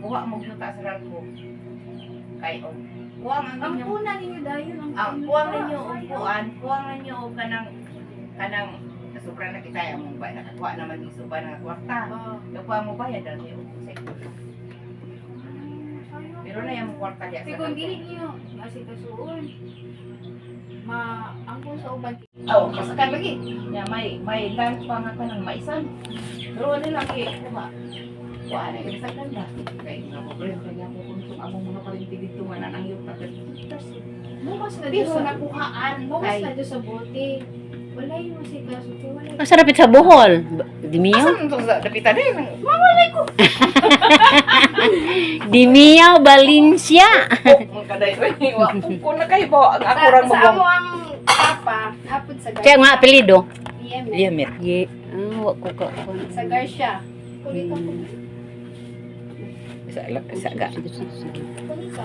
kuha mo yuta sa rako. Kay kuha Ang ninyo. una ninyo dayon ang Kuha ninyo upuan, kuha ninyo kanang sobra na kita yung ba nakakuha naman yung suba ng kwarta. Yung kuha mo bayad dahil yung pero na yung kwarta diya. Kasi kung dili niyo masikasuon, angkol sa uban. Pasakan lagi. Ya, may lunch pa nga ka ng maisan. Pero ano lagi, diba? Kuha na yung sa ganda. Kaya nga po, pero kaya po kung among mga palintigid tumanan ang yung tagal. Bukas na Pero doon. nakuhaan. Bukas na doon sa bote. Wala yung masikaso. Wala. Masarapit sa Bohol. Dimiyaw? Asan ito sa dapitan rin? Dimiyaw, Valencia. Ang kaday ko. Kung na kayo ba, ang ako rin Sa amo magwang. ang papa, hapon sa Kaya nga apelido. Yemit. Ye. Wak ko ka. Sa Garcia. Kulit ako. Sa ga. Kulit ka.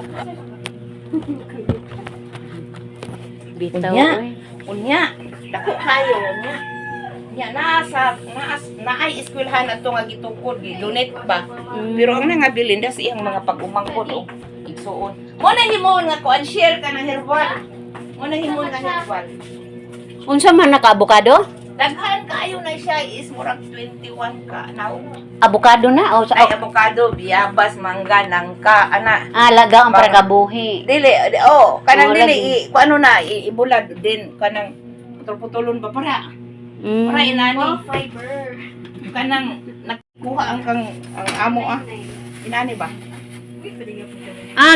Bitaw. Unya. Oy. Unya. Dako kayo. Unya. Nya naay eskwelahan ato nga gitukod donate ba. Pero ang nangabilin das iyang mga pag-umangkod o igsuon. Mo na himoon nga kuan share ka ng herbal. Mo na himoon nga herbal. Unsa man naka-abokado? Daghan kayo na siya is murag 21 ka now. Abokado na o sa Ay avocado, biyabas, mangga, nangka, ana. laga ang para kabuhi. Dili, kanang Oh, dili kuano na ibulad din kanang putol-putulon ba para. Para inani. Fiber. Kanang nakuha ang amo Inani ba?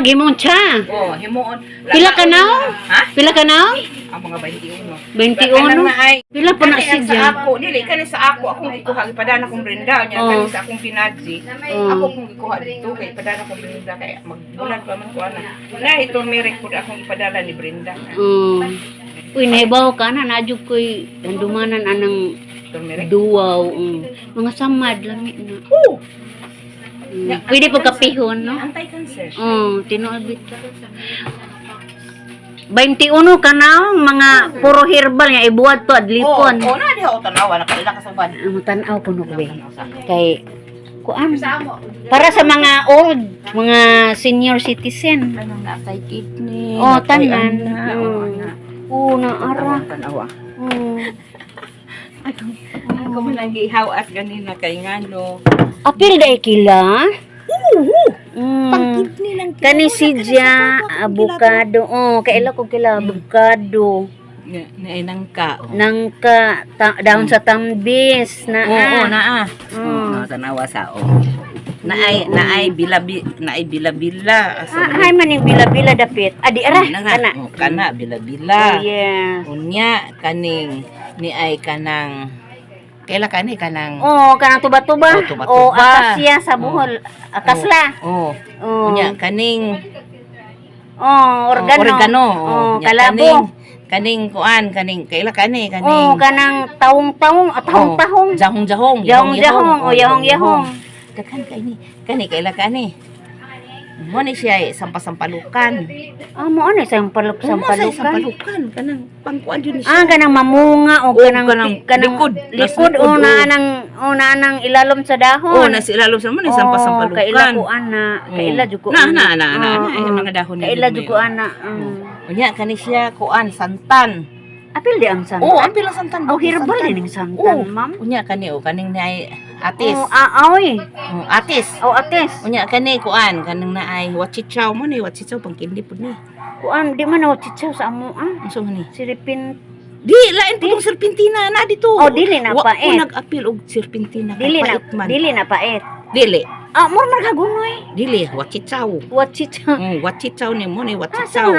Gimong cha. Himuon. Pila ka na? Ha? Pila ka na? Ang mga 21. 21. Na ay Pila pa na kani ang sa siya? ako, dili kani sa ako akong gikuha ipadana kong Brenda nya kani sa akong pinadji. Ako kung gikuha dito kay ipadana kong Brenda kay magbulan pa man ko ana. Na ito merek pud akong ipadala ni Brenda. Uy, nahibaw ka na. Nadyo ko'y dumanan anang Turmeric. duwaw. Mga samad, lami na. Pwede po kapihon, no? Anti-cancer. Tinuod bita. 21 ka na, mga puro herbal nga ibuhat to adlipon. Na di ako tanawa nakaila ka sa ban. Tanaw ko no be. Kay kuan para sa mga old, mga senior citizen. Kanang nakay kidney. Tanan. Na ara. Tanawa. Ako man lang gihaw at ganina kay ngano. Apil day kila. Pang-kidney lang. Kani sidya, avocado. Kaila ko kila avocado. Naay nangka. Nangka, down sa tambis na. Naa. Tanawa sa naay bila-bila. Hay man yung bila-bila dapit. Adi ara kana. Kana bila-bila. Yes. Unya kaning ni ay kanang kaila kani kanang Kanang tuba-tuba. Akasya sa buhol. Akasla. Unya kaning Oregano. Unya, Kalabo. kaning kuan kaning kaila kani Kanang taong-taong at tahong-tahong. Jahong-jahong. Yahong-yahong. Daghan kani kaila kani. Mo ni siya sampasampalukan. Mo ano sampalukan. Kanang pangkuan yun siya. Kanang mamunga o kanang likod o na nang ilalom sa dahon. Nasa ilalom sa mo ni sampasampalukan. Kaila ko ana, kaila jud ko. Na ay mga dahon ni. Kaila jud ko ana. Unya kani siya kuan santan. Apil di ang santan. Apil ang santan. Herbal din ang santan, ma'am. Unya kani kaning naay atis. Aoy. Atis. Atis. Unya kani kuan kanang naay wachichaw mo ni wachichaw pang kindi pud ni. Kuan di man wachichaw sa amo Unsa man ni? Siripin. Di lain pud serpentina na dito. Dili na Wa paet. ko nag-apil og serpentina. Dili na paet. Dili. Mura man kagunoy. Dili wachichaw. Wachichaw. Wachichaw ni mo ni wachichaw.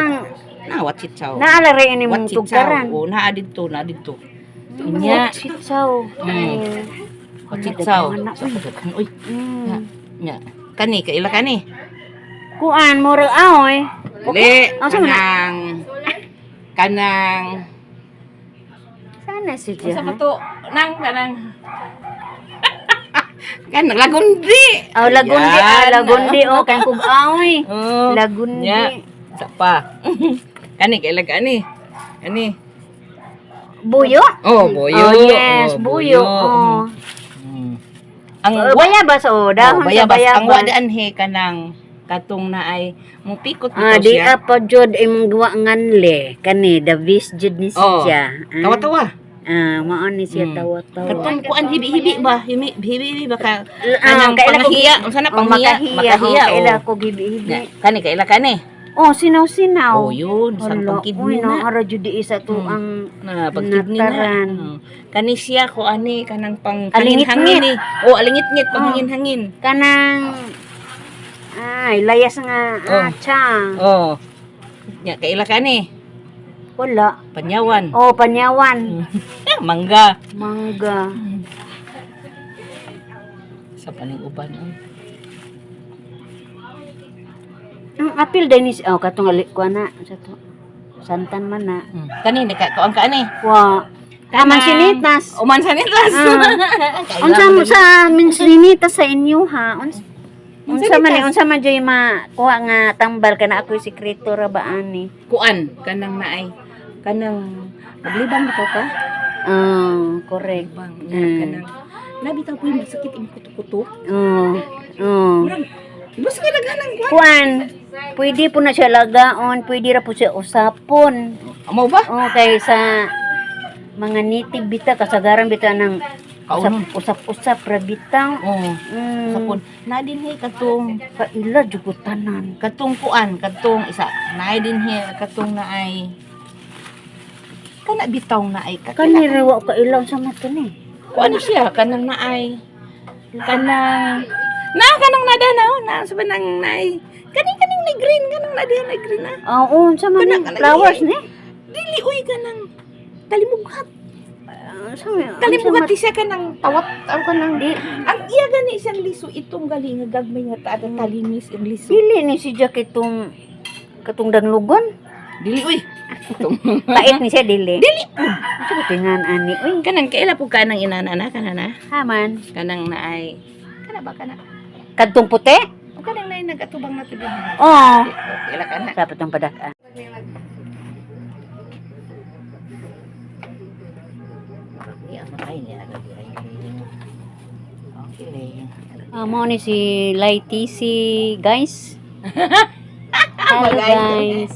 Na wachichaw. Naalari ini mong tugaran. Naa dito. Unya wachichaw. Wachichaw. Uy. Nya. Kani kaila kani. Kuan mura aoy. Dili. Kanang sana si Dia. sa to kanang kanang lagundi. Lagundi kan kug aoy. Lagundi. Sa pa. Kani kaila kani. Buyo? Buyo. Yes, buyo. Ang bayabas dahon sa bayabas. bayabas. Ang wadaan he kanang katong na ay mupikot Di siya. apa jud imong duwa nganle kani the vis jud ni siya. Tawa-tawa. Mao ni siya Mm. tawa-tawa. Katong kuan hibi-hibi ba? Hibi-hibi ba ka? Kanang panghiya. Unsa na panghiya? Makahiya. Kaila ko gibi-gibi. Kani kaila kani. Sinaw-sinaw. Yun. Sang pangkidney na. Ara jud di isa to ang Na pagkidney na. nataran. Kani siya ko ani kanang pang Alingit-ngit. hangin. Alingit-ngit pang hangin-hangin. Kanang layas nga chang. Nya kaila kani. Wala. Panyawan. Panyawan. Mangga. Mangga. Sa paning uban. Ang apil din is katong ko na sa to. Santan man na. Kani ni ka ang kaani. Wa. Mansinitas. Mansinitas. Unsa mo sa mansinitas sa inyo ha? Unsa man jay kuha nga tambal kana ako sekreto ra ba ani? Kuan kanang naay kanang naglibang bitaw ka? Correct. Kanang nabitaw ko yung sakit imong kuto-kuto. Basta ka naghanang kuan. Pwede po na siya lagaon, pwede ra po siya usapon. Amo ba? Kay sa mga native bita kasagaran bita ng usap-usap ra bitaw. Sapon. Na din he katong kaila jugutanan. Katong kuan, katong isa. Na din he katong naay kana bitaw naay Kani rewa kailaw sa mato ni. Kuan siya kanang naay kanang kanang nadanaw na sa banang naay kaning na green kanang na green na. Sa man flowers ni. Dili uy kanang talimughat. Kalimugat siya kanang tawat kanang ang iya gani siyang liso itong gali nga gagmay nga taada talinis ang liso. Dili ni si Jack katong danlugon. Dili uy. Pait ni siya dili. Dili po. Sa tingan ani uy. Kanang kaila po kanang inana na kanana. Haman. Kanang naay kana ba kana? Kadtong puti? O kanang naay nagatubang na tubig. Kaila kana. Sa patong padak-an. Mo ni si Lighty guys. Hello guys.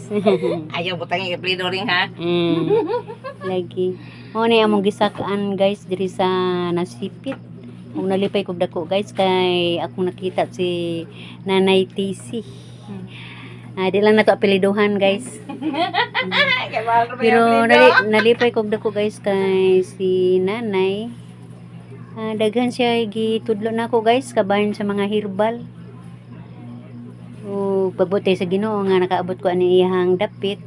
Ayaw butang i-play ring ha. Lagi. Mo ni among gisakaan guys diri sa nasipit. Kung nalipay kog dako guys kay akong nakita si Nanay TC. Di lang na to apeliduhan guys. Pero nalipay kog dako guys kay si Nanay. Daghan siya gitudlo nako guys kabahin sa mga herbal. Pabuti sa Ginoo nga nakaabot ko ani iyang dapit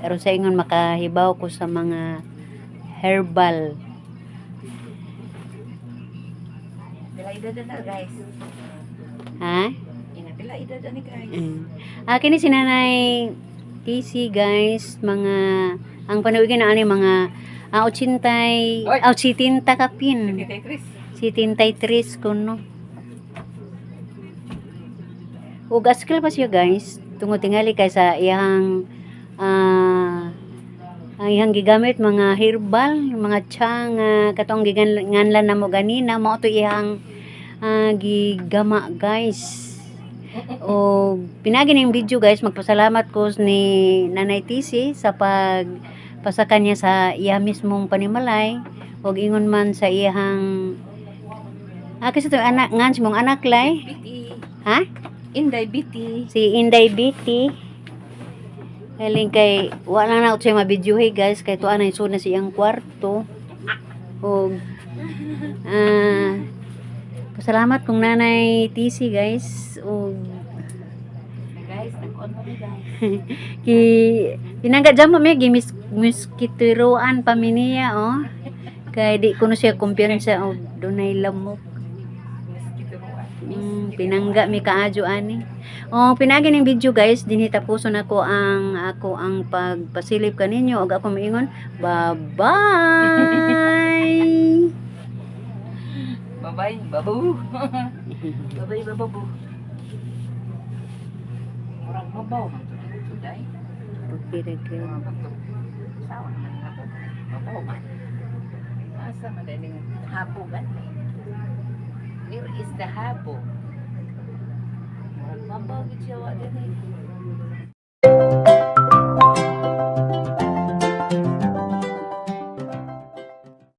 aron sa ingon makahibaw ko sa mga herbal. Pila edad na guys. Ha? Pila edad ni guys. Kini si Nanay TC guys, mga ang panuwigin na ani mga 80 70 kapin. 73 kuno. Ug askil pa siya guys, tungod tingali kay sa iyang ang iyang gigamit mga herbal, mga tiyang katong giganlan namo ganina mao to iyang gigama guys. O pinagi ning video guys, magpasalamat ko ni Nanay TC sa pagpasaka niya sa iya mismong panimalay ug ingon man sa iyang kasi to anak ngan si mong anak lay. Ha? Inday Biti. Si Inday Biti. Galing kay wala na ako siya mabidyohe guys kay tuwa na isuna siyang kwarto. O pasalamat kong Nanay TC guys. O Guys, nag-on mo guys. pinangga dyan mo may miskitiruan paminiya kay di ko na siya kumpiyansa dunay lamok. Pinangga mi kaadyo ani. Pinagi ning video guys, dinhi tapuson ako ang pagpasilip kaninyo ug ako moingon, bye-bye. Bye-bye, babu. Bye-bye, babu. Orang babaw man to today. Okay, Sawa man ako. Babaw man. Asa man din hapugan. Where is the habo? Murag mabaw gid siya wa din eh.